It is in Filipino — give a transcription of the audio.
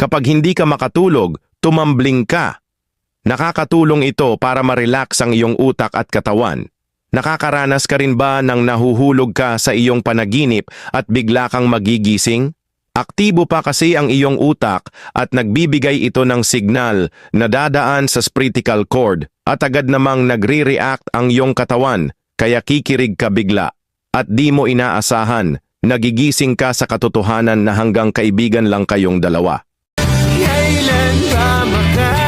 Kapag hindi ka makatulog, tumambling ka. Nakakatulong ito para ma-relax ang iyong utak at katawan. Nakakaranas ka rin ba ng nahuhulog ka sa iyong panaginip at bigla kang magigising? Aktibo pa kasi ang iyong utak at nagbibigay ito ng signal na dadaan sa spinal cord at agad namang nagre-react ang iyong katawan kaya kikirig ka bigla at di mo inaasahan, nagigising ka sa katotohanan na hanggang kaibigan lang kayong dalawa. Kailan ba